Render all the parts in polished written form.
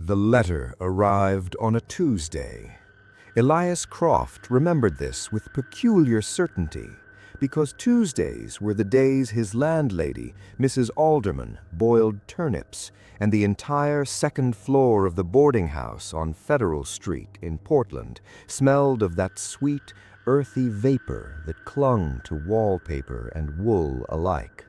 The letter arrived on a Tuesday. Elias Croft remembered this with peculiar certainty, because Tuesdays were the days his landlady, Mrs. Alderman, boiled turnips, and the entire second floor of the boarding house on Federal Street in Portland smelled of that sweet, earthy vapor that clung to wallpaper and wool alike.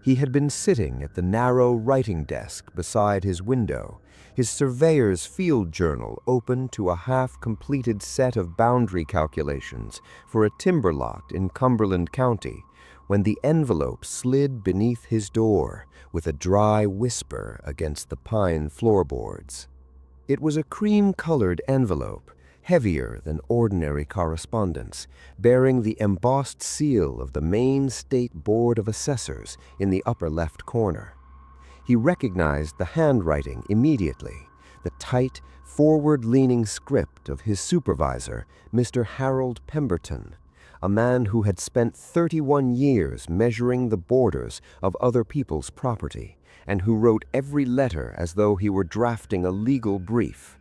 He had been sitting at the narrow writing desk beside his window, his surveyor's field journal open to a half-completed set of boundary calculations for a timber lot in Cumberland County, when the envelope slid beneath his door with a dry whisper against the pine floorboards. It was a cream-colored envelope, heavier than ordinary correspondence, bearing the embossed seal of the Maine State Board of Assessors in the upper left corner. He recognized the handwriting immediately, the tight, forward-leaning script of his supervisor, Mr. Harold Pemberton, a man who had spent 31 years measuring the borders of other people's property, and who wrote every letter as though he were drafting a legal brief.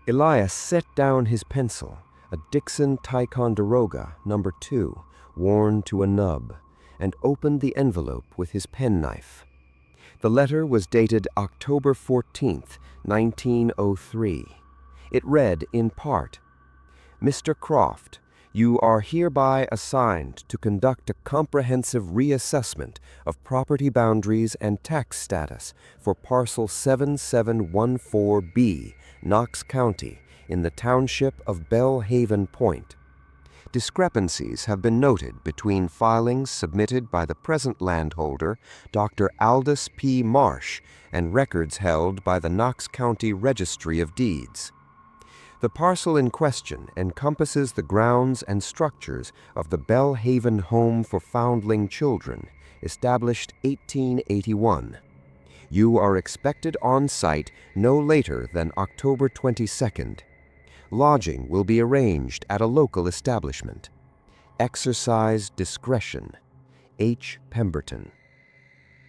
Elias set down his pencil, a Dixon Ticonderoga No. 2, worn to a nub, and opened the envelope with his penknife. The letter was dated October 14th, 1903. It read in part, "Mr. Croft, you are hereby assigned to conduct a comprehensive reassessment of property boundaries and tax status for parcel 7714B, Knox County, in the township of Bellhaven Point. Discrepancies have been noted between filings submitted by the present landholder, Dr. Aldous P. Marsh, and records held by the Knox County Registry of Deeds. The parcel in question encompasses the grounds and structures of the Bellhaven Home for Foundling Children, established 1881. You are expected on site no later than October 22nd. Lodging will be arranged at a local establishment. Exercise discretion. H. Pemberton."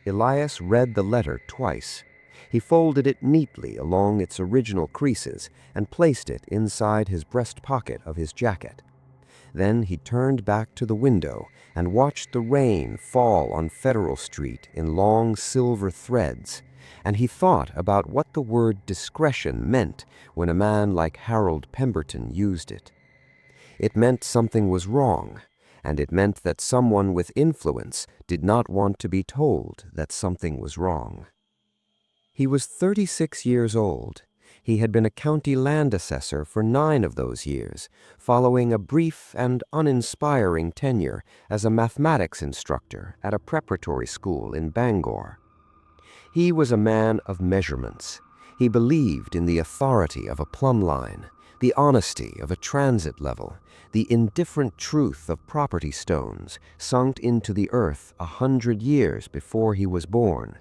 Elias read the letter twice. He folded it neatly along its original creases and placed it inside his breast pocket of his jacket. Then he turned back to the window and watched the rain fall on Federal Street in long silver threads, and he thought about what the word discretion meant when a man like Harold Pemberton used it. It meant something was wrong, and it meant that someone with influence did not want to be told that something was wrong. He was 36 years old. He had been a county land assessor for 9 of those years, following a brief and uninspiring tenure as a mathematics instructor at a preparatory school in Bangor. He was a man of measurements. He believed in the authority of a plumb line, the honesty of a transit level, the indifferent truth of property stones sunk into the earth 100 years before he was born.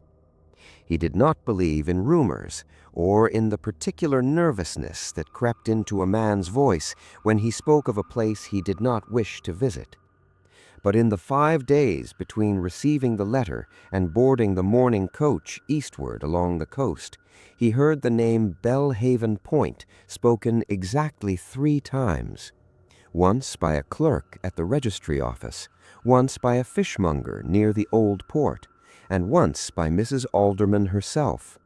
He did not believe in rumors or in the particular nervousness that crept into a man's voice when he spoke of a place he did not wish to visit. But in the 5 days between receiving the letter and boarding the morning coach eastward along the coast, he heard the name Bellhaven Point spoken exactly 3 times. Once by a clerk at the registry office, once by a fishmonger near the old port, and once by Mrs. Alderman herself.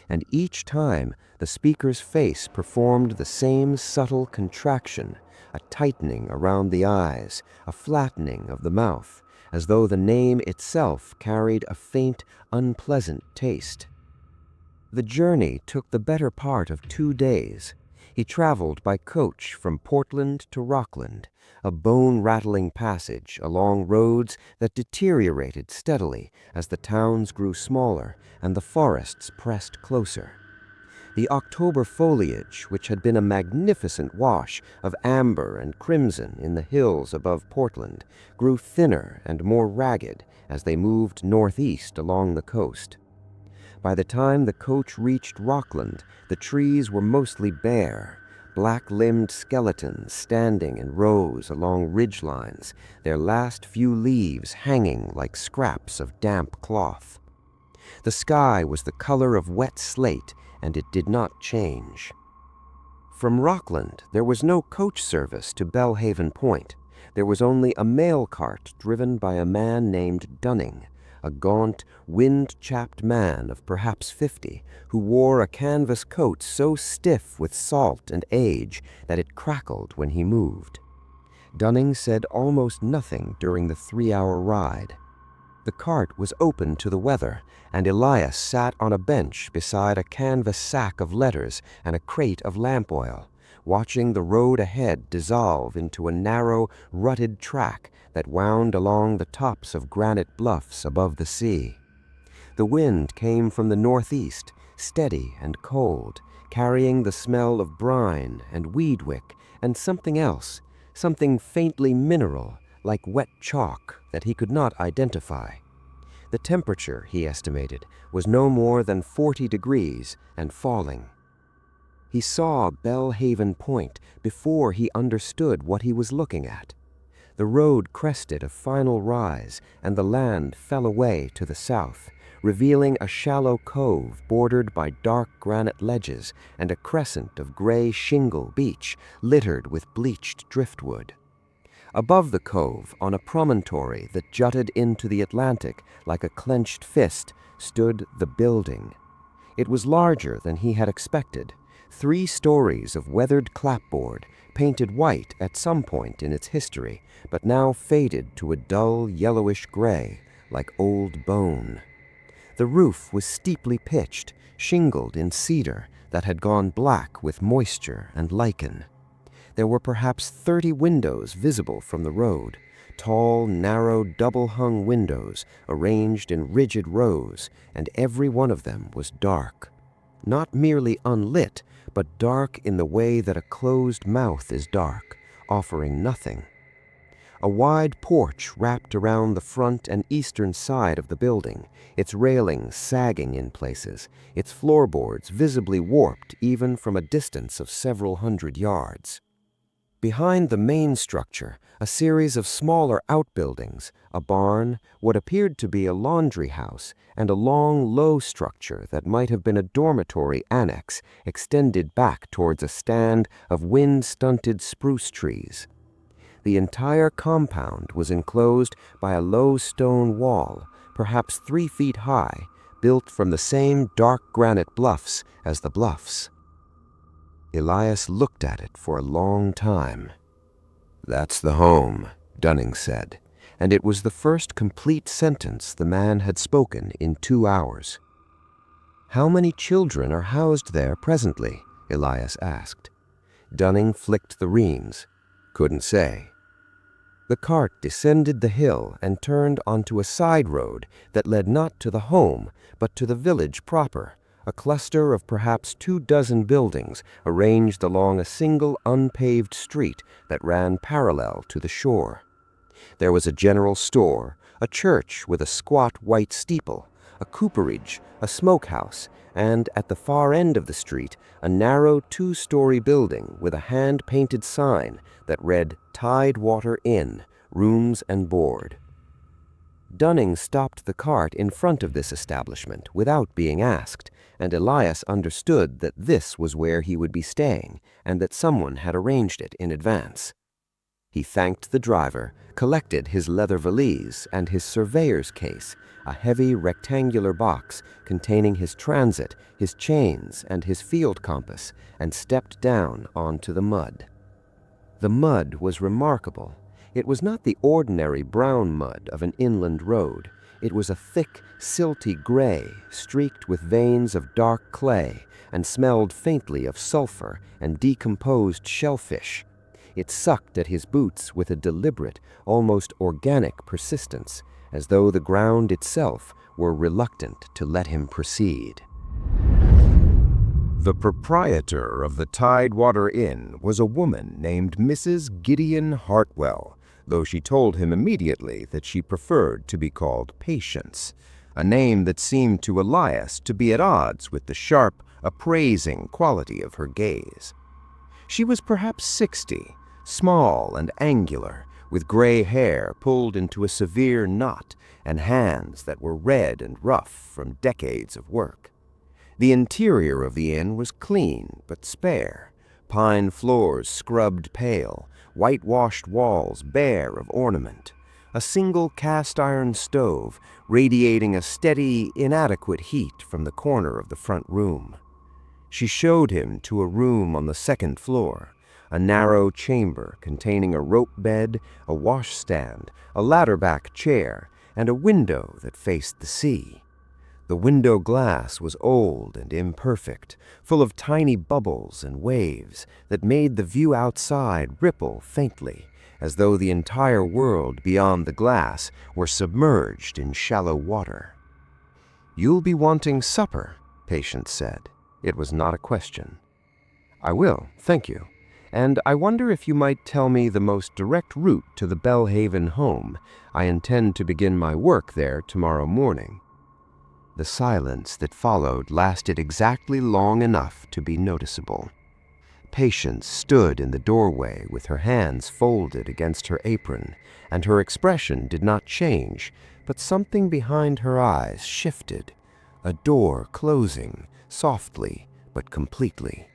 And each time the speaker's face performed the same subtle contraction, a tightening around the eyes, a flattening of the mouth, as though the name itself carried a faint, unpleasant taste. The journey took the better part of 2 days. He traveled by coach from Portland to Rockland, a bone-rattling passage along roads that deteriorated steadily as the towns grew smaller and the forests pressed closer. The October foliage, which had been a magnificent wash of amber and crimson in the hills above Portland, grew thinner and more ragged as they moved northeast along the coast. By the time the coach reached Rockland, the trees were mostly bare, black-limbed skeletons standing in rows along ridgelines, their last few leaves hanging like scraps of damp cloth. The sky was the color of wet slate, and it did not change. From Rockland, there was no coach service to Bellhaven Point. There was only a mail cart driven by a man named Dunning, a gaunt, wind-chapped man of perhaps 50, who wore a canvas coat so stiff with salt and age that it crackled when he moved. Dunning said almost nothing during the 3-hour ride. The cart was open to the weather, and Elias sat on a bench beside a canvas sack of letters and a crate of lamp oil, watching the road ahead dissolve into a narrow, rutted track that wound along the tops of granite bluffs above the sea. The wind came from the northeast, steady and cold, carrying the smell of brine and weedwick and something else, something faintly mineral, like wet chalk, that he could not identify. The temperature, he estimated, was no more than 40 degrees and falling. He saw Bellhaven Point before he understood what he was looking at. The road crested a final rise, and the land fell away to the south, revealing a shallow cove bordered by dark granite ledges and a crescent of gray shingle beach littered with bleached driftwood. Above the cove, on a promontory that jutted into the Atlantic like a clenched fist, stood the building. It was larger than he had expected. 3 stories of weathered clapboard, painted white at some point in its history, but now faded to a dull yellowish gray, like old bone. The roof was steeply pitched, shingled in cedar that had gone black with moisture and lichen. There were perhaps 30 windows visible from the road, tall, narrow, double-hung windows arranged in rigid rows, and every one of them was dark. Not merely unlit, but dark in the way that a closed mouth is dark, offering nothing. A wide porch wrapped around the front and eastern side of the building, its railings sagging in places, its floorboards visibly warped even from a distance of several hundred yards. Behind the main structure, a series of smaller outbuildings, a barn, what appeared to be a laundry house, and a long, low structure that might have been a dormitory annex extended back towards a stand of wind-stunted spruce trees. The entire compound was enclosed by a low stone wall, perhaps 3 feet high, built from the same dark granite bluffs as the bluffs. Elias looked at it for a long time. "That's the home," Dunning said, and it was the first complete sentence the man had spoken in 2 hours. "How many children are housed there presently?" Elias asked. Dunning flicked the reins. "Couldn't say." The cart descended the hill and turned onto a side road that led not to the home, but to the village proper, a cluster of perhaps 24 buildings arranged along a single unpaved street that ran parallel to the shore. There was a general store, a church with a squat white steeple, a cooperage, a smokehouse, and at the far end of the street, a narrow 2-story building with a hand-painted sign that read Tidewater Inn, Rooms and Board. Dunning stopped the cart in front of this establishment without being asked, and Elias understood that this was where he would be staying and that someone had arranged it in advance. He thanked the driver, collected his leather valise and his surveyor's case, a heavy rectangular box containing his transit, his chains, and his field compass, and stepped down onto the mud. The mud was remarkable. It was not the ordinary brown mud of an inland road. It was a thick, silty gray, streaked with veins of dark clay, and smelled faintly of sulfur and decomposed shellfish. It sucked at his boots with a deliberate, almost organic persistence, as though the ground itself were reluctant to let him proceed. The proprietor of the Tidewater Inn was a woman named Mrs. Gideon Hartwell, though she told him immediately that she preferred to be called Patience, a name that seemed to Elias to be at odds with the sharp, appraising quality of her gaze. She was perhaps 60, small and angular, with gray hair pulled into a severe knot and hands that were red and rough from decades of work. The interior of the inn was clean but spare, pine floors scrubbed pale, whitewashed walls bare of ornament, a single cast-iron stove radiating a steady, inadequate heat from the corner of the front room. She showed him to a room on the second floor, a narrow chamber containing a rope bed, a washstand, a ladder-back chair, and a window that faced the sea. The window glass was old and imperfect, full of tiny bubbles and waves that made the view outside ripple faintly, as though the entire world beyond the glass were submerged in shallow water. "You'll be wanting supper," Patience said. It was not a question. "I will, thank you. And I wonder if you might tell me the most direct route to the Bellhaven home. I intend to begin my work there tomorrow morning." The silence that followed lasted exactly long enough to be noticeable. Patience stood in the doorway with her hands folded against her apron, and her expression did not change, but something behind her eyes shifted, a door closing, softly but completely.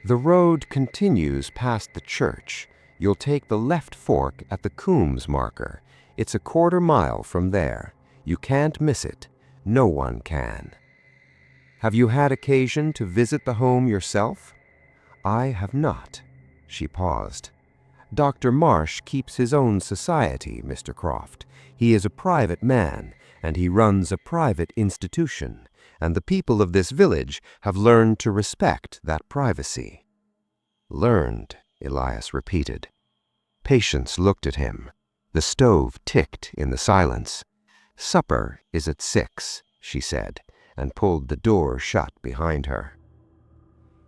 "The road continues past the church. You'll take the left fork at the Coombs marker. It's a quarter-mile from there. You can't miss it. No one can." "Have you had occasion to visit the home yourself?" "I have not." She paused. "Dr. Marsh keeps his own society, Mr. Croft. He is a private man, and he runs a private institution, and the people of this village have learned to respect that privacy." "Learned," Elias repeated. Patience looked at him. The stove ticked in the silence. "Supper is at 6, she said, and pulled the door shut behind her.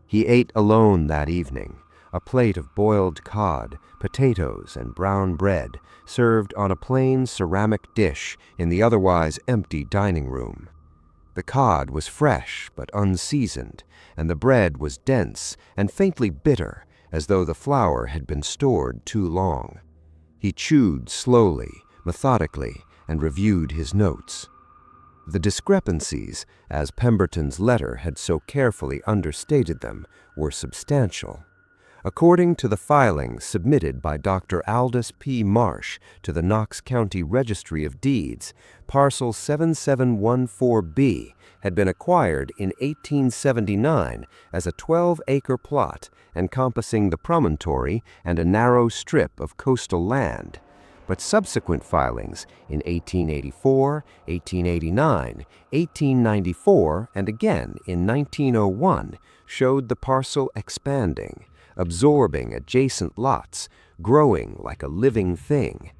He ate alone that evening, a plate of boiled cod, potatoes, and brown bread, served on a plain ceramic dish in the otherwise empty dining room. The cod was fresh but unseasoned, and the bread was dense and faintly bitter, as though the flour had been stored too long. He chewed slowly, methodically, and reviewed his notes. The discrepancies, as Pemberton's letter had so carefully understated them, were substantial. According to the filings submitted by Dr. Aldous P. Marsh to the Knox County Registry of Deeds, parcel 7714B had been acquired in 1879 as a 12-acre plot encompassing the promontory and a narrow strip of coastal land. But subsequent filings in 1884, 1889, 1894, and again in 1901 showed the parcel expanding, absorbing adjacent lots, growing like a living thing.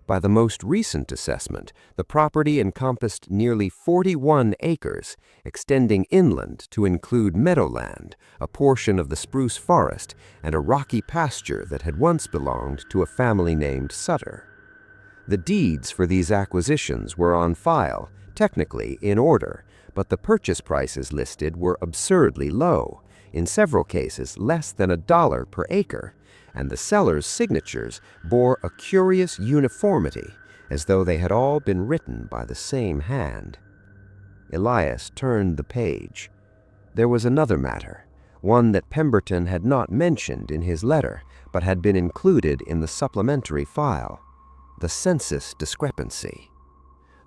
By the most recent assessment, the property encompassed nearly 41 acres, extending inland to include meadowland, a portion of the spruce forest, and a rocky pasture that had once belonged to a family named Sutter. The deeds for these acquisitions were on file, technically in order, but the purchase prices listed were absurdly low, in several cases less than $1 per acre, and the sellers' signatures bore a curious uniformity, as though they had all been written by the same hand. Elias turned the page. There was another matter, one that Pemberton had not mentioned in his letter, but had been included in the supplementary file: the census discrepancy.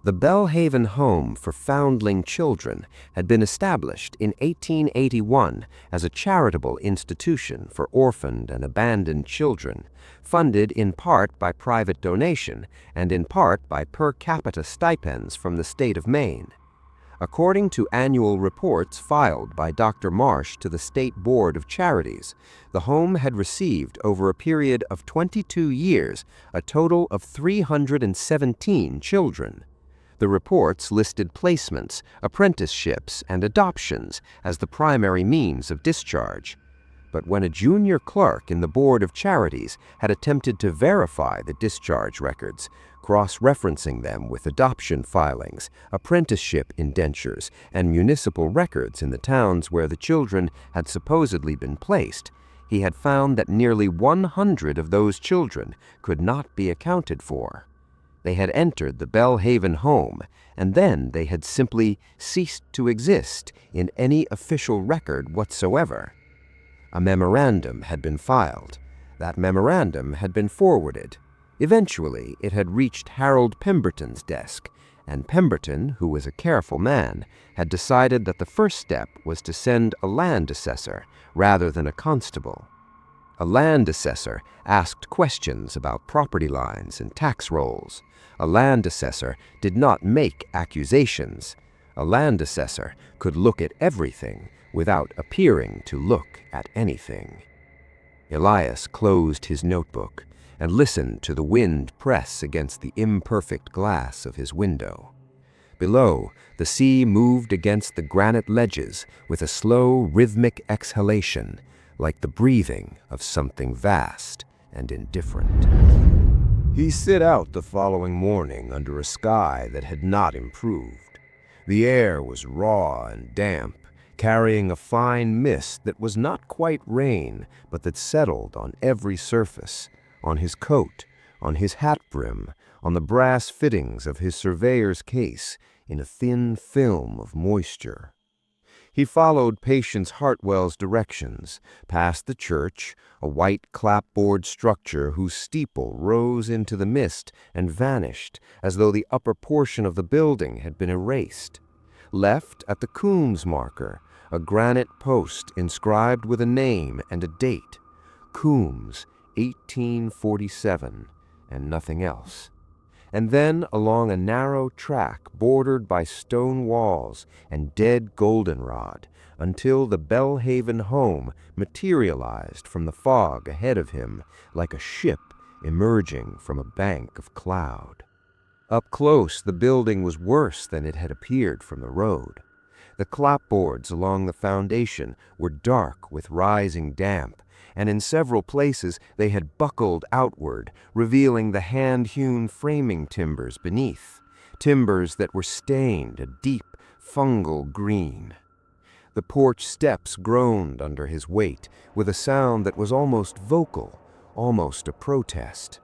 The Bellhaven Home for Foundling Children had been established in 1881 as a charitable institution for orphaned and abandoned children, funded in part by private donation and in part by per capita stipends from the state of Maine. According to annual reports filed by Dr. Marsh to the State Board of Charities, the home had received over a period of 22 years a total of 317 children. The reports listed placements, apprenticeships, and adoptions as the primary means of discharge. But when a junior clerk in the Board of Charities had attempted to verify the discharge records, cross-referencing them with adoption filings, apprenticeship indentures, and municipal records in the towns where the children had supposedly been placed, he had found that nearly 100 of those children could not be accounted for. They had entered the Bellhaven home, and then they had simply ceased to exist in any official record whatsoever. A memorandum had been filed. That memorandum had been forwarded. Eventually, it had reached Harold Pemberton's desk, and Pemberton, who was a careful man, had decided that the first step was to send a land assessor rather than a constable. A land assessor asked questions about property lines and tax rolls. A land assessor did not make accusations. A land assessor could look at everything without appearing to look at anything. Elias closed his notebook and listened to the wind press against the imperfect glass of his window. Below, the sea moved against the granite ledges with a slow, rhythmic exhalation, like the breathing of something vast and indifferent. He set out the following morning under a sky that had not improved. The air was raw and damp, carrying a fine mist that was not quite rain, but that settled on every surface, on his coat, on his hat brim, on the brass fittings of his surveyor's case, in a thin film of moisture. He followed Patience Hartwell's directions, past the church, a white clapboard structure whose steeple rose into the mist and vanished as though the upper portion of the building had been erased. Left at the Coombs marker, a granite post inscribed with a name and a date, Coombs, 1847, and nothing else. And then along a narrow track bordered by stone walls and dead goldenrod, until the Bellhaven home materialized from the fog ahead of him like a ship emerging from a bank of cloud. Up close, the building was worse than it had appeared from the road. The clapboards along the foundation were dark with rising damp, and in several places they had buckled outward, revealing the hand-hewn framing timbers beneath, timbers that were stained a deep fungal green. The porch steps groaned under his weight with a sound that was almost vocal, almost a protest.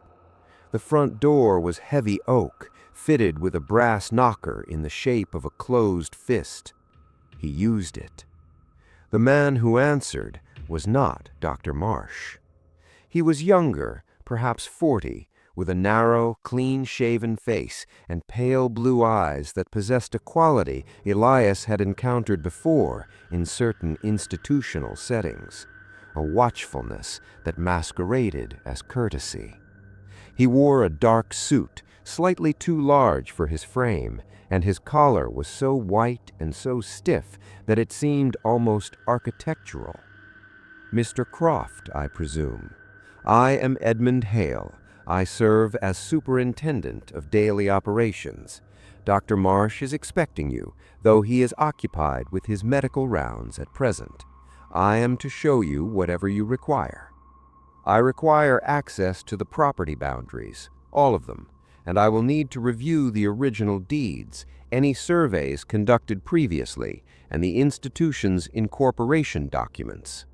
The front door was heavy oak, fitted with a brass knocker in the shape of a closed fist. He used it. The man who answered was not Dr. Marsh. He was younger, perhaps 40, with a narrow, clean-shaven face and pale blue eyes that possessed a quality Elias had encountered before in certain institutional settings, a watchfulness that masqueraded as courtesy. He wore a dark suit, slightly too large for his frame, and his collar was so white and so stiff that it seemed almost architectural. Mr. Croft, I presume. I am Edmund Hale. I serve as superintendent of daily operations. Dr. Marsh is expecting you, though he is occupied with his medical rounds at present. I am to show you whatever you require. I require access to the property boundaries, all of them, and I will need to review the original deeds, any surveys conducted previously, and the institution's incorporation documents.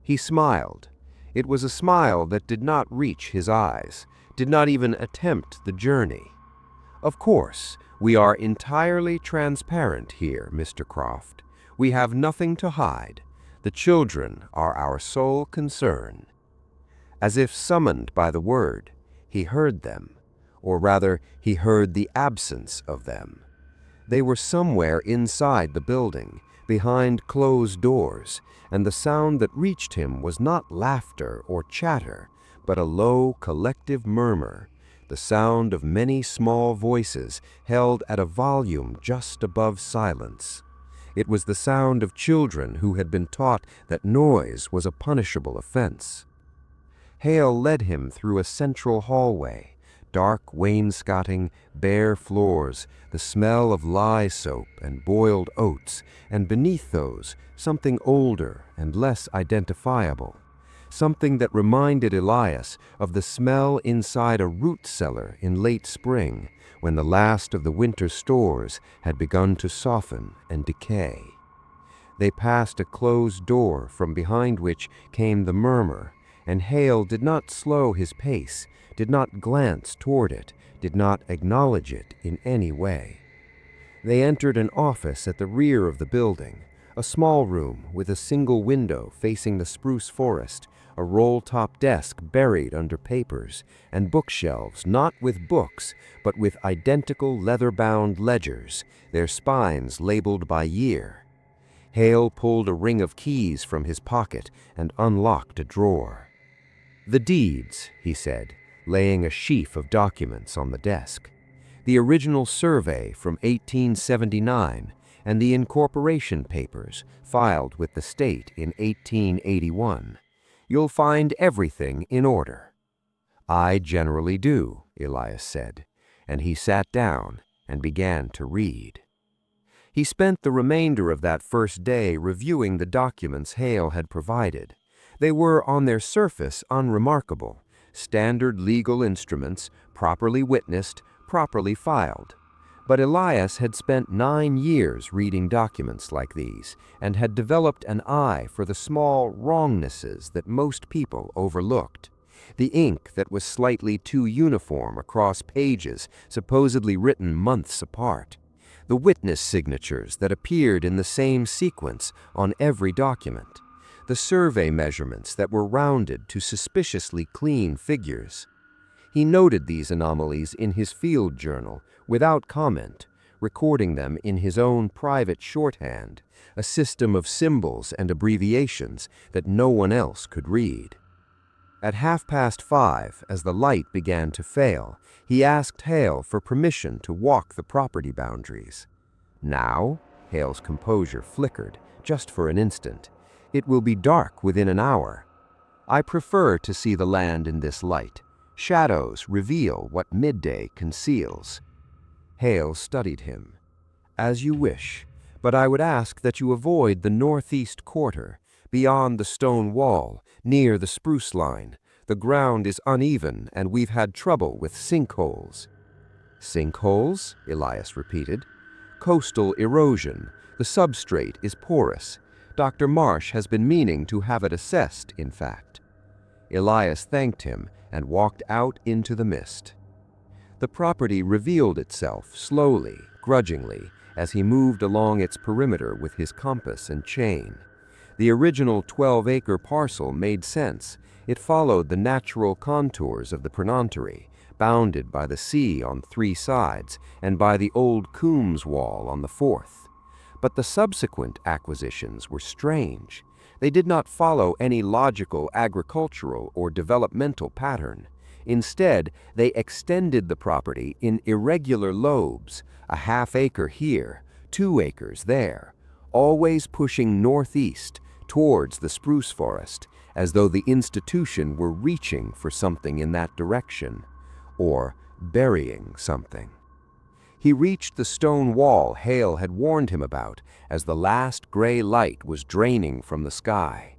He smiled. It was a smile that did not reach his eyes, did not even attempt the journey. Of course, we are entirely transparent here, Mr. Croft. We have nothing to hide. The children are our sole concern. As if summoned by the word, he heard them, or rather, he heard the absence of them. They were somewhere inside the building, behind closed doors, and the sound that reached him was not laughter or chatter, but a low, collective murmur, the sound of many small voices held at a volume just above silence. It was the sound of children who had been taught that noise was a punishable offense. Hale led him through a central hallway, dark wainscoting, bare floors, the smell of lye soap and boiled oats, and beneath those, something older and less identifiable, something that reminded Elias of the smell inside a root cellar in late spring, when the last of the winter stores had begun to soften and decay. They passed a closed door from behind which came the murmur, and Hale did not slow his pace, did not glance toward it, did not acknowledge it in any way. They entered an office at the rear of the building, a small room with a single window facing the spruce forest, a roll-top desk buried under papers, and bookshelves not with books, but with identical leather-bound ledgers, their spines labeled by year. Hale pulled a ring of keys from his pocket and unlocked a drawer. "The deeds," he said, laying a sheaf of documents on the desk. "The original survey from 1879 and the incorporation papers filed with the state in 1881. You'll find everything in order." "I generally do," Elias said, and he sat down and began to read. He spent the remainder of that first day reviewing the documents Hale had provided. They were, on their surface, unremarkable. Standard legal instruments, properly witnessed, properly filed. But Elias had spent 9 years reading documents like these and had developed an eye for the small wrongnesses that most people overlooked. The ink that was slightly too uniform across pages supposedly written months apart. The witness signatures that appeared in the same sequence on every document. The survey measurements that were rounded to suspiciously clean figures. He noted these anomalies in his field journal without comment, recording them in his own private shorthand, a system of symbols and abbreviations that no one else could read. At 5:30, as the light began to fail, he asked Hale for permission to walk the property boundaries. "Now?" Hale's composure flickered, just for an instant. "It will be dark within an hour. I prefer to see the land in this light. Shadows reveal what midday conceals." Hale studied him. "As you wish, but I would ask that you avoid the northeast quarter, beyond the stone wall, near the spruce line. The ground is uneven and we've had trouble with sinkholes." "Sinkholes?" Elias repeated. "Coastal erosion. The substrate is porous. Dr. Marsh has been meaning to have it assessed, in fact." Elias thanked him and walked out into the mist. The property revealed itself slowly, grudgingly, as he moved along its perimeter with his compass and chain. The original 12-acre parcel made sense. It followed the natural contours of the promontory, bounded by the sea on 3 sides and by the old Coombs Wall on the 4th. But the subsequent acquisitions were strange. They did not follow any logical agricultural or developmental pattern. Instead, they extended the property in irregular lobes, a half-acre here, 2 acres there, always pushing northeast towards the spruce forest, as though the institution were reaching for something in that direction, or burying something. He reached the stone wall Hale had warned him about as the last gray light was draining from the sky.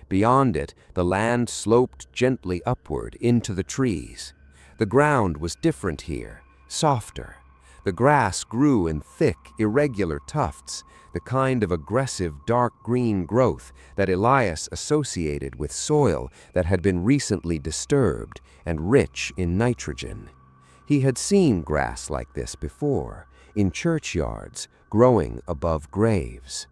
Beyond it, the land sloped gently upward into the trees. The ground was different here, softer. The grass grew in thick, irregular tufts, the kind of aggressive dark green growth that Elias associated with soil that had been recently disturbed and rich in nitrogen. He had seen grass like this before, in churchyards, growing above graves.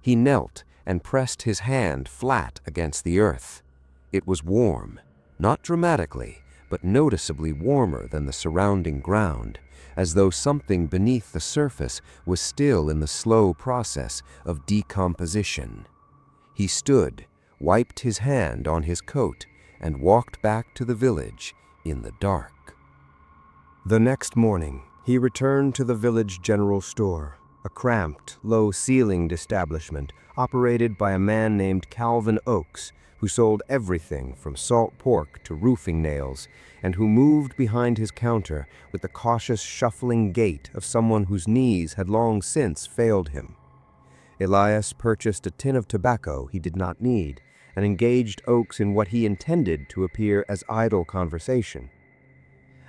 He knelt and pressed his hand flat against the earth. It was warm, not dramatically, but noticeably warmer than the surrounding ground, as though something beneath the surface was still in the slow process of decomposition. He stood, wiped his hand on his coat, and walked back to the village in the dark. The next morning, he returned to the village general store, a cramped, low-ceilinged establishment operated by a man named Calvin Oakes, who sold everything from salt pork to roofing nails, and who moved behind his counter with the cautious shuffling gait of someone whose knees had long since failed him. Elias purchased a tin of tobacco he did not need and engaged Oakes in what he intended to appear as idle conversation.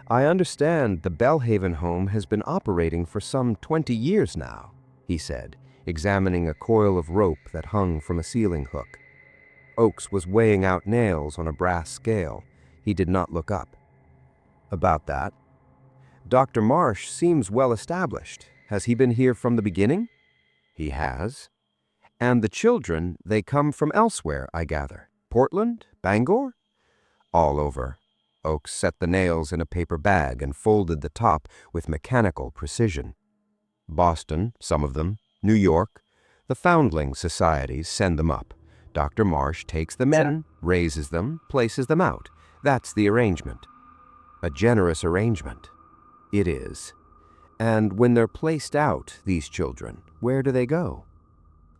"I understand the Bellhaven home has been operating for some 20 years now," he said, examining a coil of rope that hung from a ceiling hook. Oakes was weighing out nails on a brass scale. He did not look up. "About that." Dr. Marsh seems well established. Has he been here from the beginning? He has. And the children, they come from elsewhere, I gather. Portland? Bangor? All over. Oakes set the nails in a paper bag and folded the top with mechanical precision. Boston, some of them. New York. The foundling societies send them up. Dr. Marsh takes them in, raises them, places them out. That's the arrangement. A generous arrangement. It is. And when they're placed out, these children, where do they go?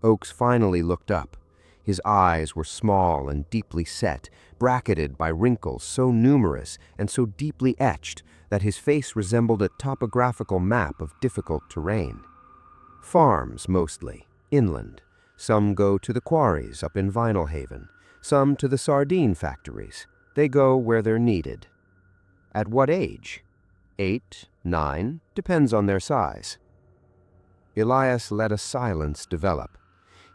Oakes finally looked up. His eyes were small and deeply set, bracketed by wrinkles so numerous and so deeply etched that his face resembled a topographical map of difficult terrain. Farms, mostly, inland. Some go to the quarries up in Bellhaven, some to the sardine factories. They go where they're needed. At what age? 8, 9, depends on their size. Elias let a silence develop.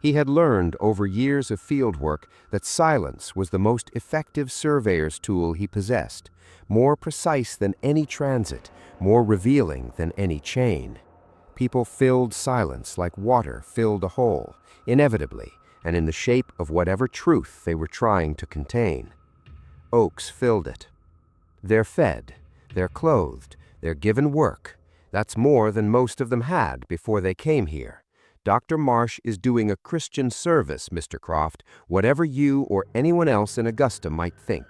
He had learned over years of field work that silence was the most effective surveyor's tool he possessed, more precise than any transit, more revealing than any chain. People filled silence like water filled a hole, inevitably, and in the shape of whatever truth they were trying to contain. Oakes filled it. They're fed, they're clothed, they're given work. That's more than most of them had before they came here. Dr. Marsh is doing a Christian service, Mr. Croft, whatever you or anyone else in Augusta might think.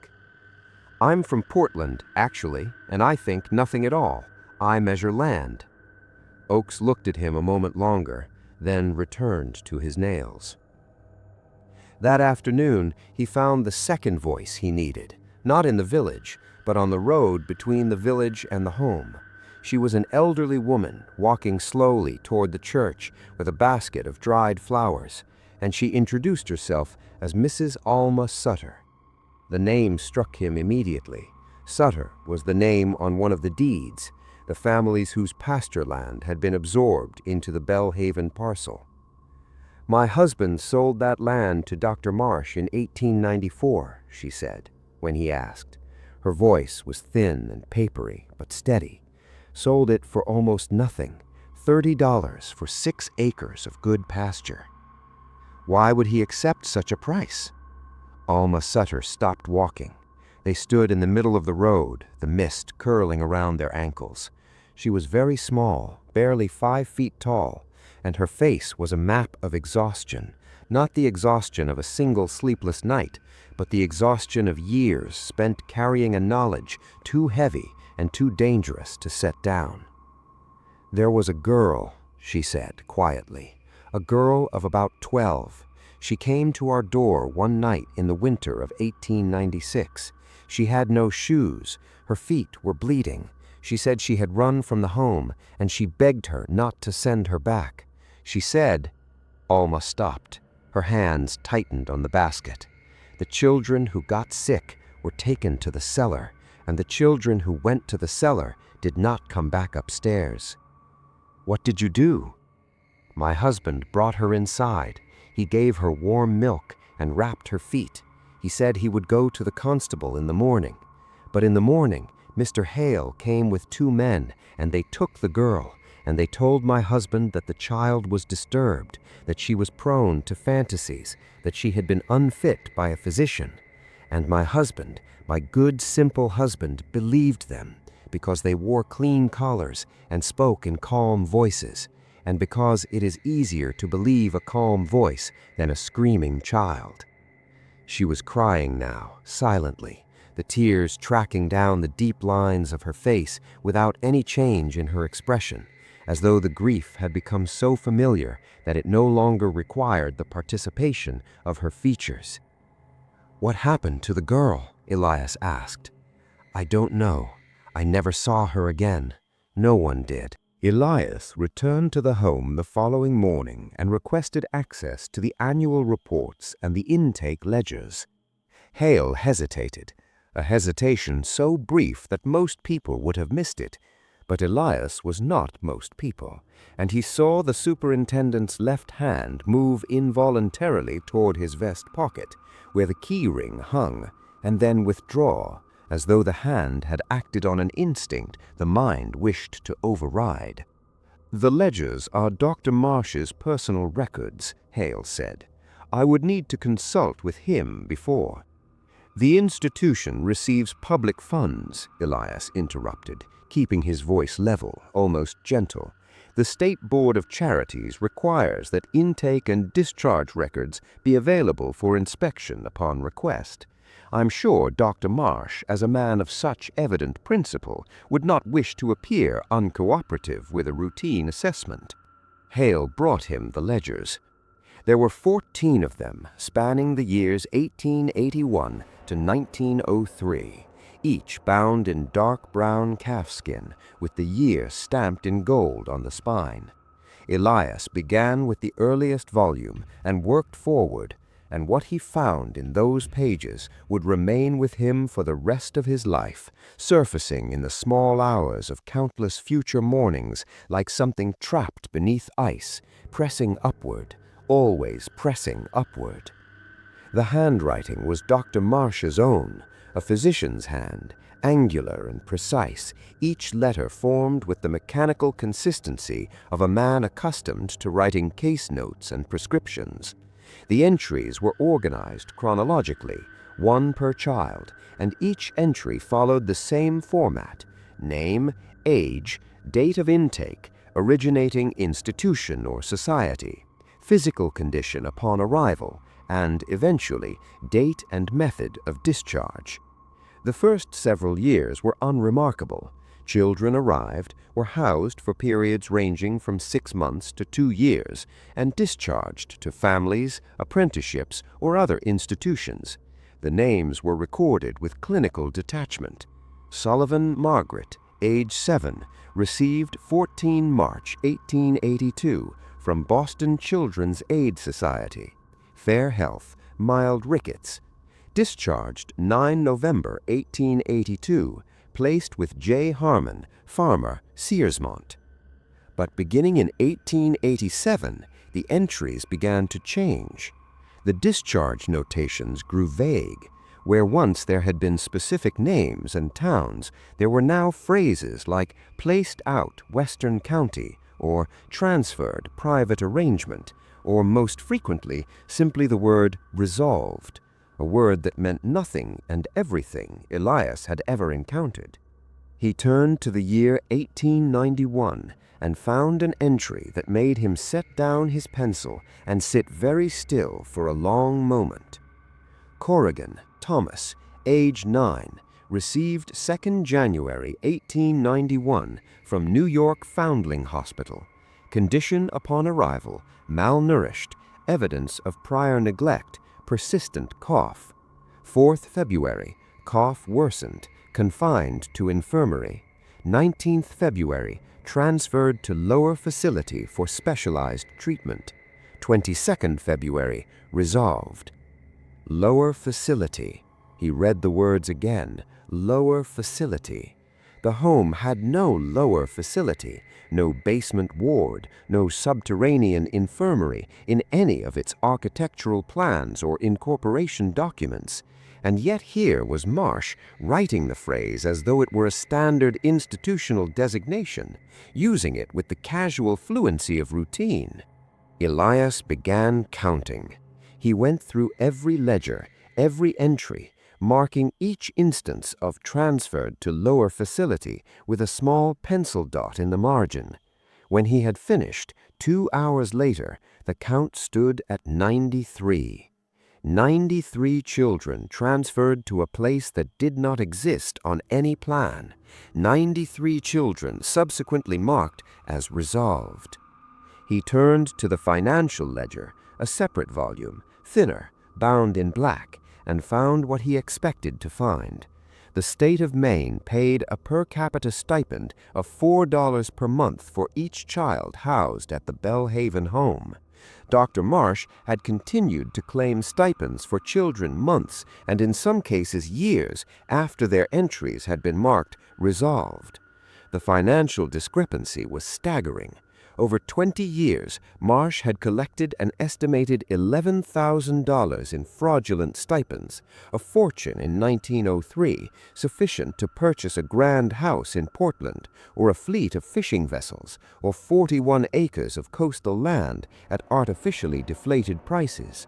I'm from Portland, actually, and I think nothing at all. I measure land. Oakes looked at him a moment longer, then returned to his nails. That afternoon, he found the second voice he needed, not in the village, but on the road between the village and the home. She was an elderly woman walking slowly toward the church with a basket of dried flowers, and she introduced herself as Mrs. Alma Sutter. The name struck him immediately. Sutter was the name on one of the deeds, the families whose pasture land had been absorbed into the Bellhaven parcel. My husband sold that land to Dr. Marsh in 1894, she said, when he asked. Her voice was thin and papery, but steady. Sold it for almost nothing, $30 for 6 acres of good pasture. Why would he accept such a price? Alma Sutter stopped walking. They stood in the middle of the road, the mist curling around their ankles. She was very small, barely 5 feet tall, and her face was a map of exhaustion, not the exhaustion of a single sleepless night, but the exhaustion of years spent carrying a knowledge too heavy and too dangerous to set down. There was a girl, she said quietly, a girl of about 12. She came to our door one night in the winter of 1896. She had no shoes. Her feet were bleeding. She said she had run from the home, and she begged her not to send her back. She said, Alma stopped. Her hands tightened on the basket. The children who got sick were taken to the cellar, and the children who went to the cellar did not come back upstairs. What did you do? My husband brought her inside. He gave her warm milk and wrapped her feet. He said he would go to the constable in the morning. But in the morning, Mr. Hale came with 2 men, and they took the girl, and they told my husband that the child was disturbed, that she was prone to fantasies, that she had been unfit by a physician. And my husband, my good, simple husband, believed them, because they wore clean collars and spoke in calm voices, and because it is easier to believe a calm voice than a screaming child. She was crying now, silently, the tears tracking down the deep lines of her face without any change in her expression, as though the grief had become so familiar that it no longer required the participation of her features. What happened to the girl? Elias asked. I don't know. I never saw her again. No one did. Elias returned to the home the following morning and requested access to the annual reports and the intake ledgers. Hale hesitated, a hesitation so brief that most people would have missed it. But Elias was not most people, and he saw the superintendent's left hand move involuntarily toward his vest pocket, where the key ring hung, and then withdraw, as though the hand had acted on an instinct the mind wished to override. "The ledgers are Dr. Marsh's personal records," Hale said. "I would need to consult with him before." "The institution receives public funds," Elias interrupted, keeping his voice level, almost gentle. "The State Board of Charities requires that intake and discharge records be available for inspection upon request. I'm sure Dr. Marsh, as a man of such evident principle, would not wish to appear uncooperative with a routine assessment." Hale brought him the ledgers. There were 14 of them, spanning the years 1881 to 1903, each bound in dark brown calfskin, with the year stamped in gold on the spine. Elias began with the earliest volume and worked forward, and what he found in those pages would remain with him for the rest of his life, surfacing in the small hours of countless future mornings like something trapped beneath ice, pressing upward, always pressing upward. The handwriting was Dr. Marsh's own, a physician's hand, angular and precise, each letter formed with the mechanical consistency of a man accustomed to writing case notes and prescriptions. The entries were organized chronologically, one per child, and each entry followed the same format: name, age, date of intake, originating institution or society, physical condition upon arrival, and eventually date and method of discharge. The first several years were unremarkable. Children arrived, were housed for periods ranging from 6 months to 2 years, and discharged to families, apprenticeships, or other institutions. The names were recorded with clinical detachment. Sullivan Margaret, age 7, received 14 March 1882 from Boston Children's Aid Society. Fair health, mild rickets. Discharged 9 November 1882, placed with J. Harmon, farmer, Searsmont. But beginning in 1887, the entries began to change. The discharge notations grew vague. Where once there had been specific names and towns, there were now phrases like "placed out Western County" or "transferred private arrangement," or most frequently simply the word "resolved," a word that meant nothing and everything Elias had ever encountered. He turned to the year 1891 and found an entry that made him set down his pencil and sit very still for a long moment. Corrigan, Thomas, age 9, received 2nd January 1891 from New York Foundling Hospital. Condition upon arrival: malnourished, evidence of prior neglect, persistent cough. 4th February, cough worsened, confined to infirmary. 19th February, transferred to lower facility for specialized treatment. 22nd February, resolved. Lower facility. He read the words again. Lower facility. The home had no lower facility, no basement ward, no subterranean infirmary in any of its architectural plans or incorporation documents. And yet here was Marsh writing the phrase as though it were a standard institutional designation, using it with the casual fluency of routine. Elias began counting. He went through every ledger, every entry, marking each instance of transferred to lower facility with a small pencil dot in the margin. When he had finished, 2 hours later, the count stood at 93. 93 children transferred to a place that did not exist on any plan. 93 children subsequently marked as resolved. He turned to the financial ledger, a separate volume, thinner, bound in black, and found what he expected to find. The state of Maine paid a per capita stipend of $4 per month for each child housed at the Bellhaven home. Dr. Marsh had continued to claim stipends for children months and in some cases years after their entries had been marked resolved. The financial discrepancy was staggering. Over 20 years, Marsh had collected an estimated $11,000 in fraudulent stipends, a fortune in 1903 sufficient to purchase a grand house in Portland, or a fleet of fishing vessels, or 41 acres of coastal land at artificially deflated prices.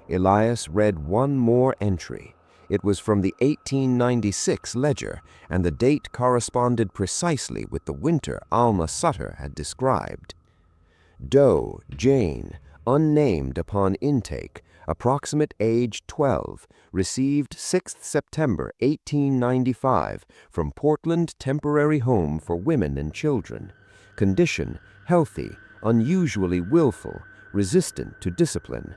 Elias read one more entry. It was from the 1896 ledger, and the date corresponded precisely with the winter Alma Sutter had described. Doe, Jane, unnamed upon intake, approximate age 12, received 6th September 1895 from Portland Temporary Home for Women and Children. Condition, healthy, unusually willful, resistant to discipline.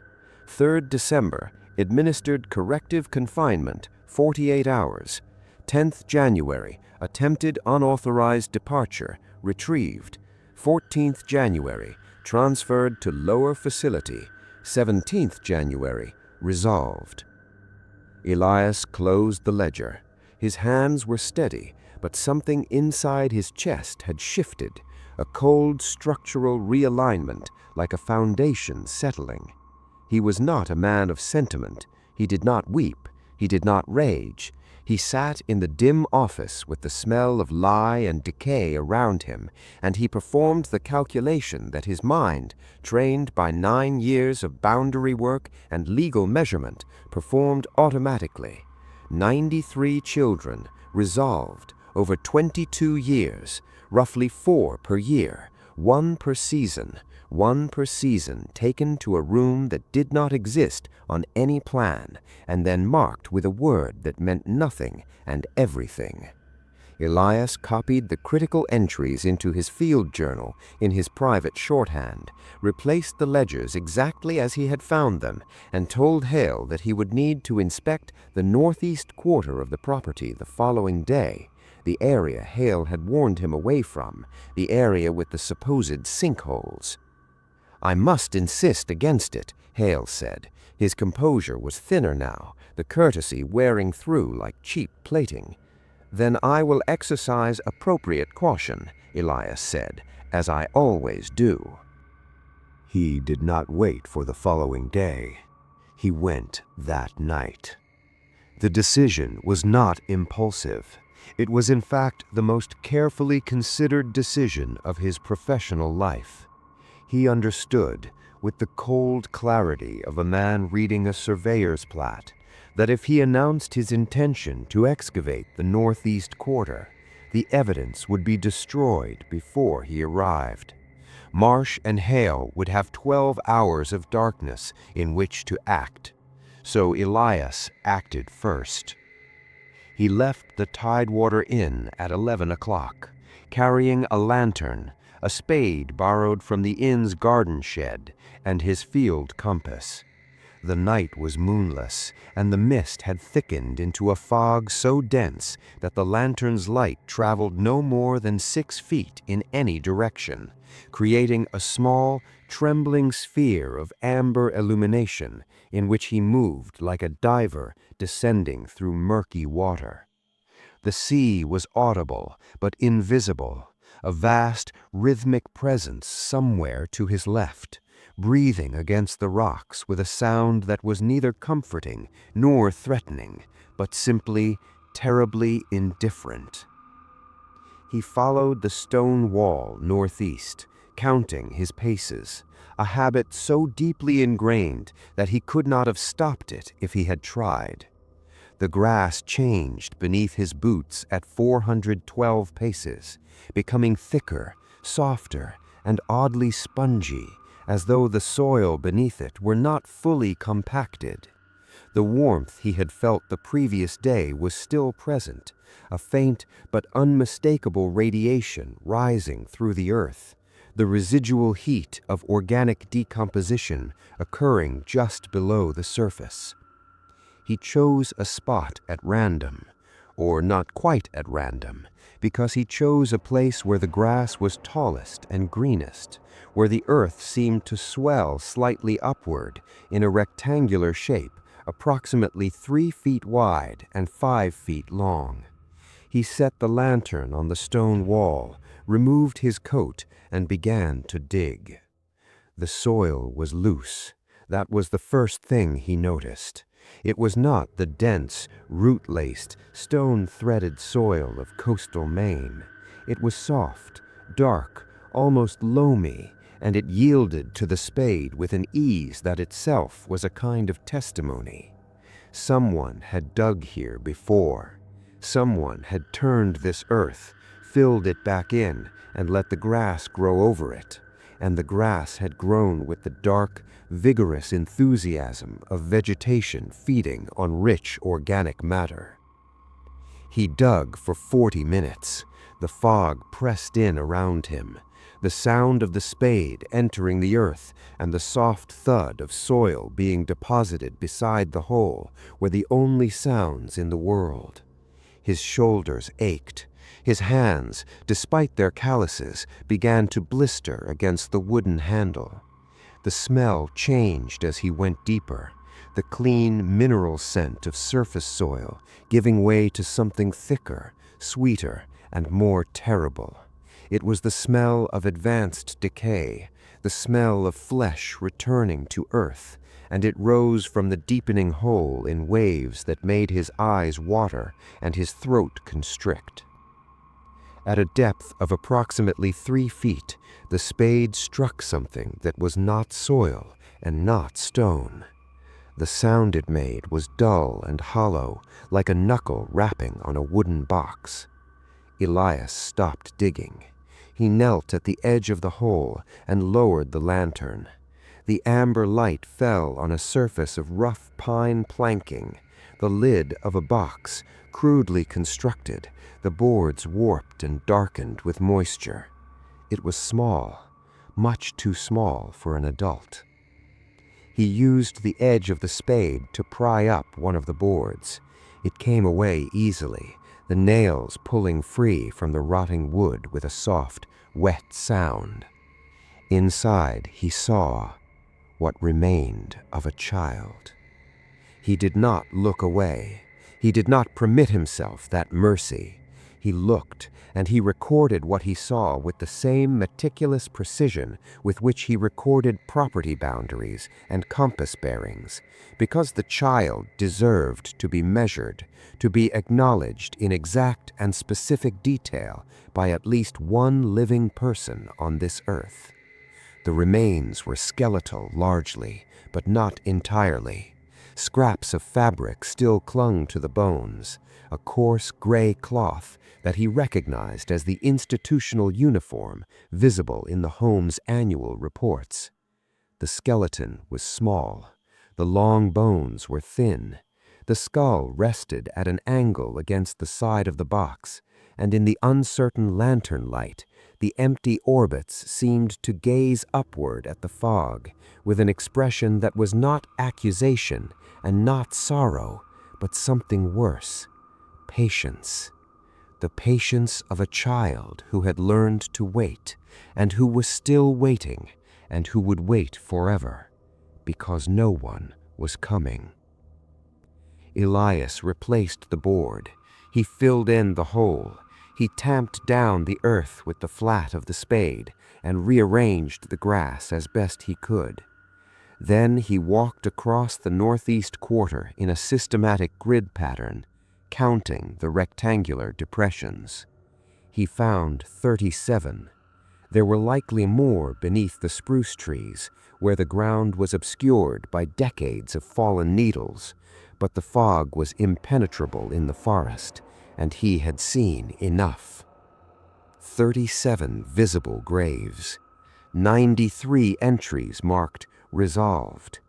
3rd December, administered corrective confinement, 48 hours. 10th January, attempted unauthorized departure, retrieved. 14th January, transferred to lower facility. 17th January, resolved. Elias closed the ledger. His hands were steady, but something inside his chest had shifted, a cold structural realignment like a foundation settling. He was not a man of sentiment. He did not weep. He did not rage. He sat in the dim office with the smell of lie and decay around him, and he performed the calculation that his mind, trained by 9 years of boundary work and legal measurement, performed automatically. 93 children, resolved, over 22 years, roughly 4 per year, 1 per season, taken to a room that did not exist on any plan, and then marked with a word that meant nothing and everything. Elias copied the critical entries into his field journal in his private shorthand, replaced the ledgers exactly as he had found them, and told Hale that he would need to inspect the northeast quarter of the property the following day, the area Hale had warned him away from, the area with the supposed sinkholes. "I must insist against it," Hale said. His composure was thinner now, the courtesy wearing through like cheap plating. "Then I will exercise appropriate caution," Elias said, "as I always do." He did not wait for the following day. He went that night. The decision was not impulsive. It was in fact the most carefully considered decision of his professional life. He understood, with the cold clarity of a man reading a surveyor's plat, that if he announced his intention to excavate the northeast quarter, the evidence would be destroyed before he arrived. Marsh and Hale would have 12 hours of darkness in which to act, so Elias acted first. He left the Tidewater Inn at 11 o'clock, carrying a lantern, a spade borrowed from the inn's garden shed, and his field compass. The night was moonless, and the mist had thickened into a fog so dense that the lantern's light traveled no more than 6 feet in any direction, creating a small, trembling sphere of amber illumination in which he moved like a diver descending through murky water. The sea was audible but invisible, a vast, rhythmic presence somewhere to his left, breathing against the rocks with a sound that was neither comforting nor threatening, but simply terribly indifferent. He followed the stone wall northeast, counting his paces, a habit so deeply ingrained that he could not have stopped it if he had tried. The grass changed beneath his boots at 412 paces, becoming thicker, softer, and oddly spongy, as though the soil beneath it were not fully compacted. The warmth he had felt the previous day was still present, a faint but unmistakable radiation rising through the earth, the residual heat of organic decomposition occurring just below the surface. He chose a spot at random, or not quite at random, because he chose a place where the grass was tallest and greenest, where the earth seemed to swell slightly upward in a rectangular shape approximately 3 feet wide and 5 feet long. He set the lantern on the stone wall, removed his coat, and began to dig. The soil was loose. That was the first thing he noticed. It was not the dense, root-laced, stone-threaded soil of coastal Maine. It was soft, dark, almost loamy, and it yielded to the spade with an ease that itself was a kind of testimony. Someone had dug here before. Someone had turned this earth, filled it back in, and let the grass grow over it. And the grass had grown with the dark, vigorous enthusiasm of vegetation feeding on rich organic matter. He dug for 40 minutes. The fog pressed in around him. The sound of the spade entering the earth and the soft thud of soil being deposited beside the hole were the only sounds in the world. His shoulders ached. His hands, despite their calluses, began to blister against the wooden handle. The smell changed as he went deeper, the clean mineral scent of surface soil giving way to something thicker, sweeter, and more terrible. It was the smell of advanced decay, the smell of flesh returning to earth, and it rose from the deepening hole in waves that made his eyes water and his throat constrict. At a depth of approximately 3 feet, the spade struck something that was not soil and not stone. The sound it made was dull and hollow, like a knuckle rapping on a wooden box. Elias stopped digging. He knelt at the edge of the hole and lowered the lantern. The amber light fell on a surface of rough pine planking, the lid of a box, crudely constructed, the boards warped and darkened with moisture. It was small, much too small for an adult. He used the edge of the spade to pry up one of the boards. It came away easily, the nails pulling free from the rotting wood with a soft, wet sound. Inside, he saw what remained of a child. He did not look away. He did not permit himself that mercy. He looked, and he recorded what he saw with the same meticulous precision with which he recorded property boundaries and compass bearings, because the child deserved to be measured, to be acknowledged in exact and specific detail by at least one living person on this earth. The remains were skeletal largely, but not entirely. Scraps of fabric still clung to the bones, a coarse gray cloth that he recognized as the institutional uniform visible in the home's annual reports. The skeleton was small. The long bones were thin. The skull rested at an angle against the side of the box, and in the uncertain lantern light, the empty orbits seemed to gaze upward at the fog with an expression that was not accusation and not sorrow, but something worse, patience. The patience of a child who had learned to wait, and who was still waiting, and who would wait forever, because no one was coming. Elias replaced the board. He filled in the hole. He tamped down the earth with the flat of the spade and rearranged the grass as best he could. Then he walked across the northeast quarter in a systematic grid pattern, counting the rectangular depressions. He found 37. There were likely more beneath the spruce trees, where the ground was obscured by decades of fallen needles, but the fog was impenetrable in the forest, and he had seen enough. 37 visible graves. 93 entries marked resolved.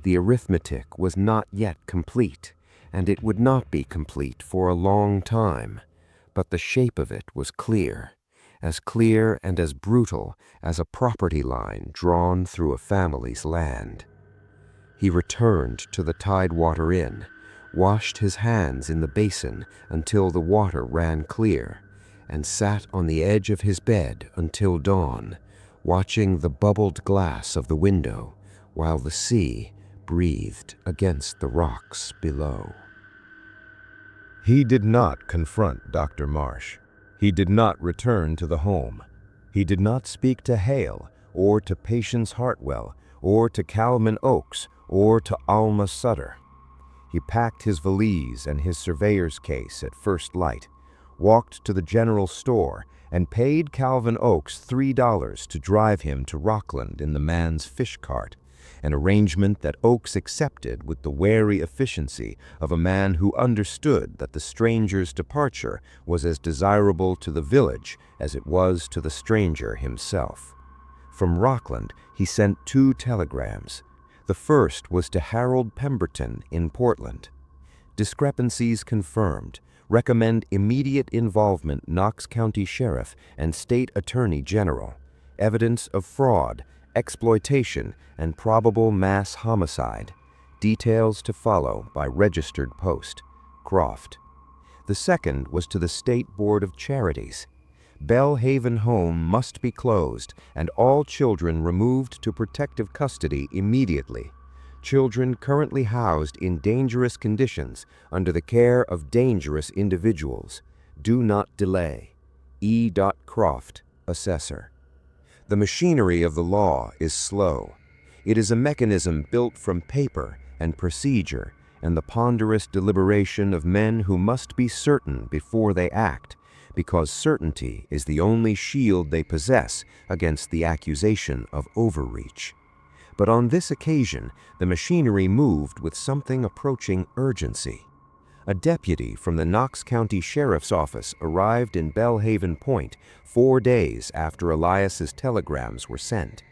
The arithmetic was not yet complete, and it would not be complete for a long time, but the shape of it was clear and as brutal as a property line drawn through a family's land. He returned to the Tidewater Inn, washed his hands in the basin until the water ran clear, and sat on the edge of his bed until dawn, watching the bubbled glass of the window while the sea breathed against the rocks below. He did not confront Dr. Marsh. He did not return to the home. He did not speak to Hale, or to Patience Hartwell, or to Calvin Oakes, or to Alma Sutter. He packed his valise and his surveyor's case at first light, walked to the general store, and paid Calvin Oakes $3 to drive him to Rockland in the man's fish cart, an arrangement that Oakes accepted with the wary efficiency of a man who understood that the stranger's departure was as desirable to the village as it was to the stranger himself. From Rockland, he sent 2 telegrams. The first was to Harold Pemberton in Portland. Discrepancies confirmed. Recommend immediate involvement Knox County Sheriff and State Attorney General. Evidence of fraud, exploitation, and probable mass homicide. Details to follow by registered post. Croft. The second was to the State Board of Charities. Bellhaven Home must be closed and all children removed to protective custody immediately. Children currently housed in dangerous conditions under the care of dangerous individuals. Do not delay. E. Croft, Assessor. The machinery of the law is slow. It is a mechanism built from paper and procedure and the ponderous deliberation of men who must be certain before they act, because certainty is the only shield they possess against the accusation of overreach. But on this occasion, the machinery moved with something approaching urgency. A deputy from the Knox County Sheriff's Office arrived in Bellhaven Point 4 days after Elias's telegrams were sent.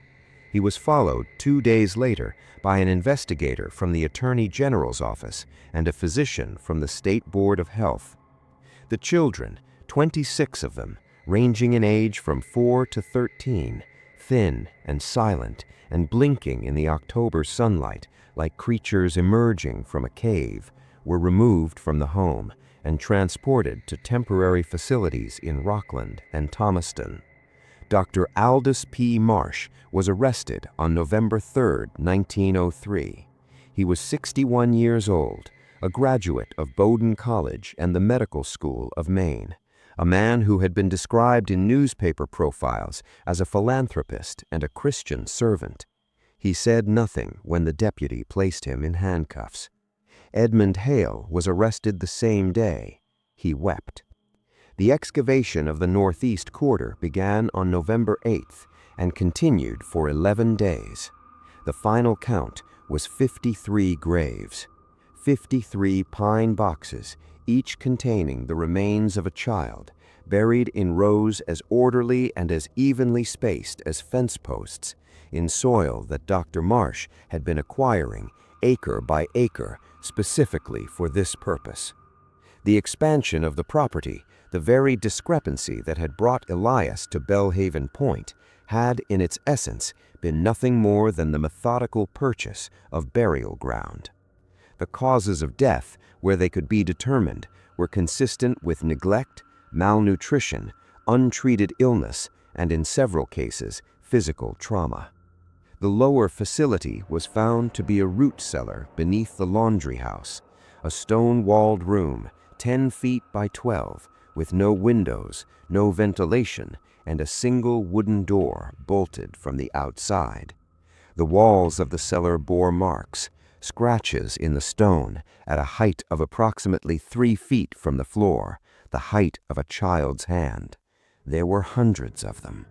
He was followed 2 days later by an investigator from the Attorney General's office and a physician from the State Board of Health. The children, 26 of them, ranging in age from 4 to 13, thin and silent and blinking in the October sunlight like creatures emerging from a cave, were removed from the home and transported to temporary facilities in Rockland and Thomaston. Dr. Aldous P. Marsh was arrested on November 3, 1903. He was 61 years old, a graduate of Bowdoin College and the Medical School of Maine, a man who had been described in newspaper profiles as a philanthropist and a Christian servant. He said nothing when the deputy placed him in handcuffs. Edmund Hale was arrested the same day. He wept. The excavation of the northeast quarter began on November 8th and continued for 11 days. The final count was 53 graves, 53 pine boxes, each containing the remains of a child, buried in rows as orderly and as evenly spaced as fence posts, in soil that Dr. Marsh had been acquiring acre by acre specifically for this purpose. The expansion of the property, the very discrepancy that had brought Elias to Bellhaven Point, had in its essence been nothing more than the methodical purchase of burial ground. The causes of death, where they could be determined, were consistent with neglect, malnutrition, untreated illness, and in several cases, physical trauma. The lower facility was found to be a root cellar beneath the laundry house, a stone-walled room 10 feet by 12, with no windows, no ventilation, and a single wooden door bolted from the outside. The walls of the cellar bore marks, scratches in the stone at a height of approximately 3 feet from the floor, the height of a child's hand. There were hundreds of them.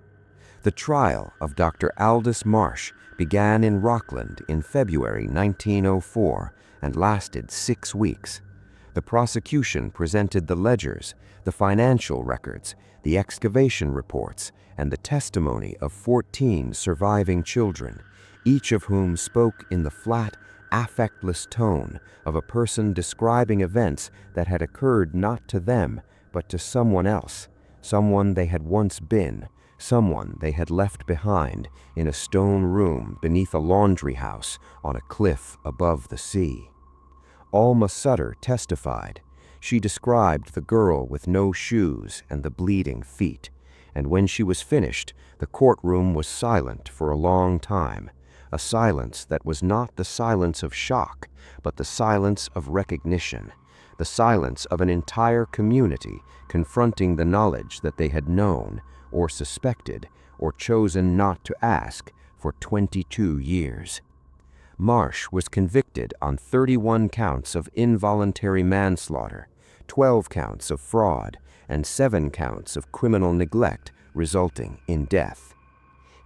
The trial of Dr. Aldous Marsh began in Rockland in February 1904 and lasted 6 weeks. The prosecution presented the ledgers, the financial records, the excavation reports, and the testimony of 14 surviving children, each of whom spoke in the flat, affectless tone of a person describing events that had occurred not to them, but to someone else, someone they had once been, someone they had left behind in a stone room beneath a laundry house on a cliff above the sea. Alma Sutter testified. She described the girl with no shoes and the bleeding feet, and when she was finished, the courtroom was silent for a long time, a silence that was not the silence of shock, but the silence of recognition, the silence of an entire community confronting the knowledge that they had known or suspected or chosen not to ask for 22 years. Marsh was convicted on 31 counts of involuntary manslaughter, 12 counts of fraud, and 7 counts of criminal neglect resulting in death.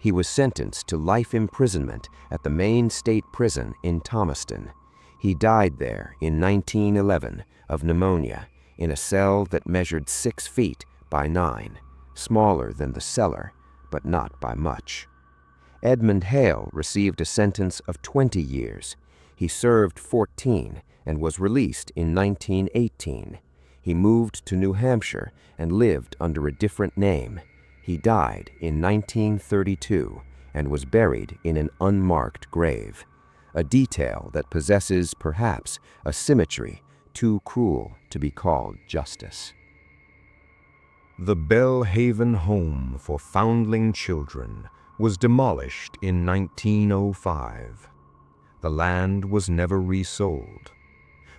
He was sentenced to life imprisonment at the Maine State Prison in Thomaston. He died there in 1911 of pneumonia in a cell that measured 6 feet by 9, smaller than the cellar, but not by much. Edmund Hale received a sentence of 20 years. He served 14 and was released in 1918. He moved to New Hampshire and lived under a different name. He died in 1932 and was buried in an unmarked grave, a detail that possesses perhaps a symmetry too cruel to be called justice. The Bellhaven Home for Foundling Children was demolished in 1905. The land was never resold.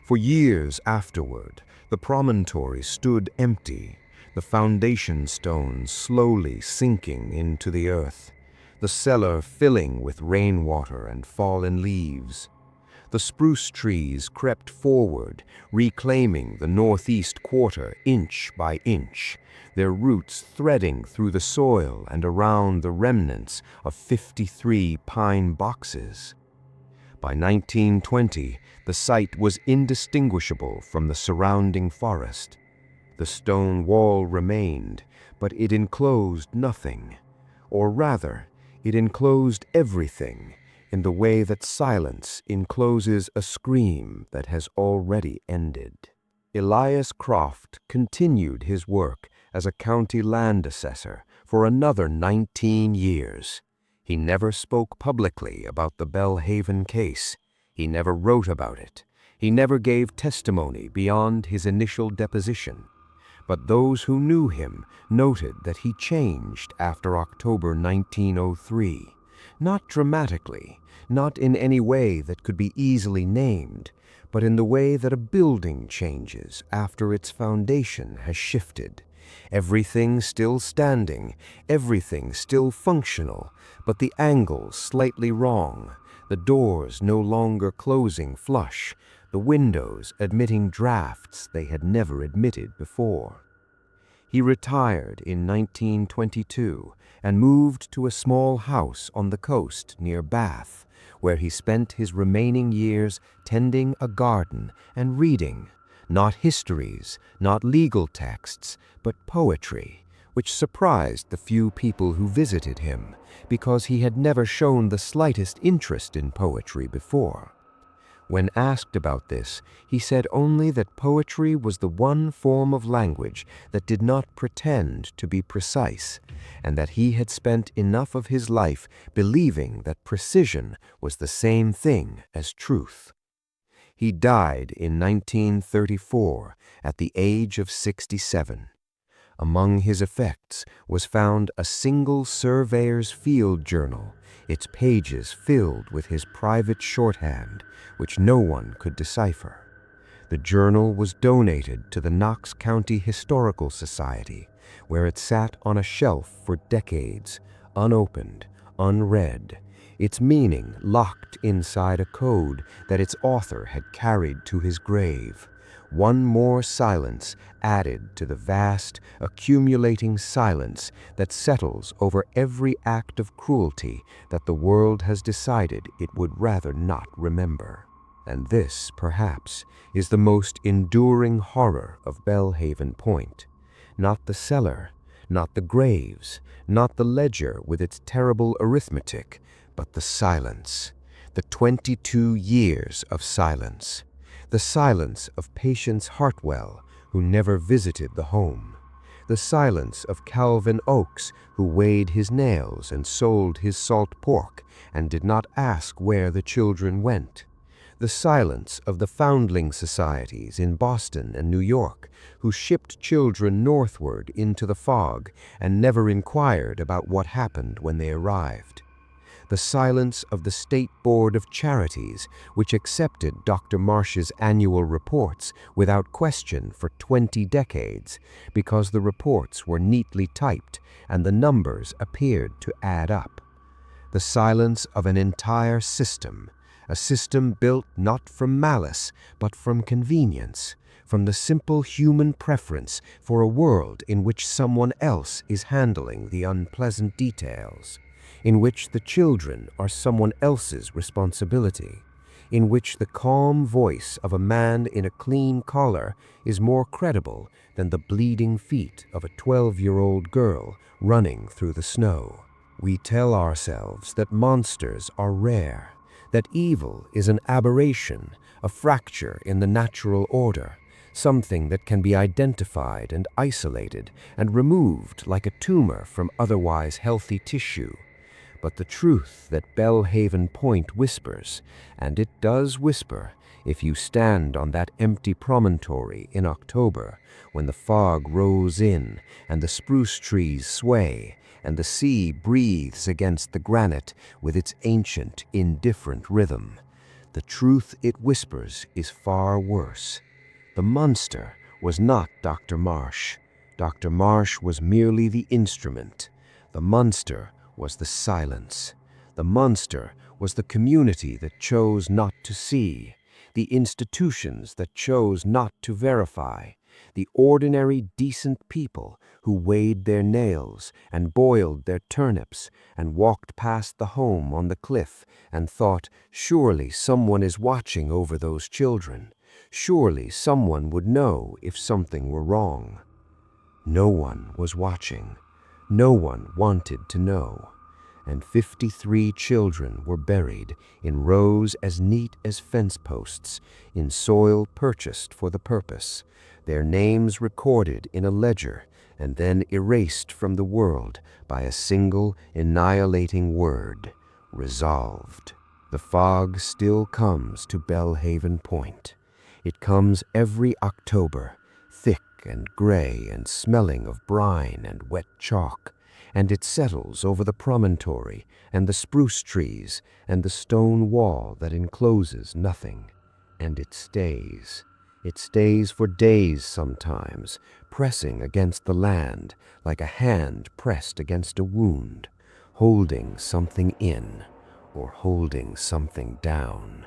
For years afterward, the promontory stood empty, the foundation stones slowly sinking into the earth, the cellar filling with rainwater and fallen leaves. The spruce trees crept forward, reclaiming the northeast quarter inch by inch, their roots threading through the soil and around the remnants of 53 pine boxes. By 1920, the site was indistinguishable from the surrounding forest. The stone wall remained, but it enclosed nothing, or rather, it enclosed everything in the way that silence encloses a scream that has already ended. Elias Croft continued his work as a county land assessor for another 19 years. He never spoke publicly about the Bellhaven case. He never wrote about it. He never gave testimony beyond his initial deposition. But those who knew him noted that he changed after October 1903, not dramatically, not in any way that could be easily named, but in the way that a building changes after its foundation has shifted. Everything still standing, everything still functional, but the angles slightly wrong, the doors no longer closing flush, the windows admitting drafts they had never admitted before. He retired in 1922 and moved to a small house on the coast near Bath, where he spent his remaining years tending a garden and reading, not histories, not legal texts, but poetry, which surprised the few people who visited him, because he had never shown the slightest interest in poetry before. When asked about this, he said only that poetry was the one form of language that did not pretend to be precise, and that he had spent enough of his life believing that precision was the same thing as truth. He died in 1934 at the age of 67. Among his effects was found a single surveyor's field journal, its pages filled with his private shorthand, which no one could decipher. The journal was donated to the Knox County Historical Society, where it sat on a shelf for decades, unopened, unread, its meaning locked inside a code that its author had carried to his grave. One more silence added to the vast, accumulating silence that settles over every act of cruelty that the world has decided it would rather not remember. And this, perhaps, is the most enduring horror of Bellhaven Point. Not the cellar, not the graves, not the ledger with its terrible arithmetic, but the silence, the 22 years of silence. The silence of Patience Hartwell, who never visited the home. The silence of Calvin Oakes, who weighed his nails and sold his salt pork and did not ask where the children went. The silence of the foundling societies in Boston and New York, who shipped children northward into the fog and never inquired about what happened when they arrived. the silence of the State Board of Charities, which accepted Dr. Marsh's annual reports without question for 20 decades, because the reports were neatly typed and the numbers appeared to add up. The silence of an entire system, a system built not from malice, but from convenience, from the simple human preference for a world in which someone else is handling the unpleasant details, in which the children are someone else's responsibility, in which the calm voice of a man in a clean collar is more credible than the bleeding feet of a 12-year-old girl running through the snow. We tell ourselves that monsters are rare, that evil is an aberration, a fracture in the natural order, something that can be identified and isolated and removed like a tumor from otherwise healthy tissue. But the truth that Bellhaven Point whispers, and it does whisper if you stand on that empty promontory in October, when the fog rolls in and the spruce trees sway and the sea breathes against the granite with its ancient, indifferent rhythm. The truth it whispers is far worse. The monster was not Dr. Marsh. Dr. Marsh was merely the instrument. The monster was the silence. The monster was the community that chose not to see, the institutions that chose not to verify, the ordinary decent people who weighed their nails and boiled their turnips and walked past the home on the cliff and thought, surely someone is watching over those children. Surely someone would know if something were wrong. No one was watching. No one wanted to know. And 53 children were buried in rows as neat as fence posts, in soil purchased for the purpose, their names recorded in a ledger and then erased from the world by a single annihilating word: resolved. The fog still comes to Bellhaven Point. It comes every October, thick and gray and smelling of brine and wet chalk, and it settles over the promontory and the spruce trees and the stone wall that encloses nothing. And it stays. It stays for days sometimes, pressing against the land like a hand pressed against a wound, holding something in or holding something down.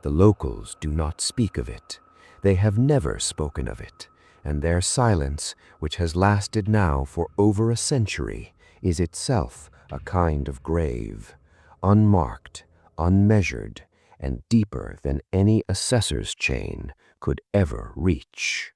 The locals do not speak of it. They have never spoken of it, and their silence, which has lasted now for over a century, is itself a kind of grave, unmarked, unmeasured, and deeper than any assessor's chain could ever reach.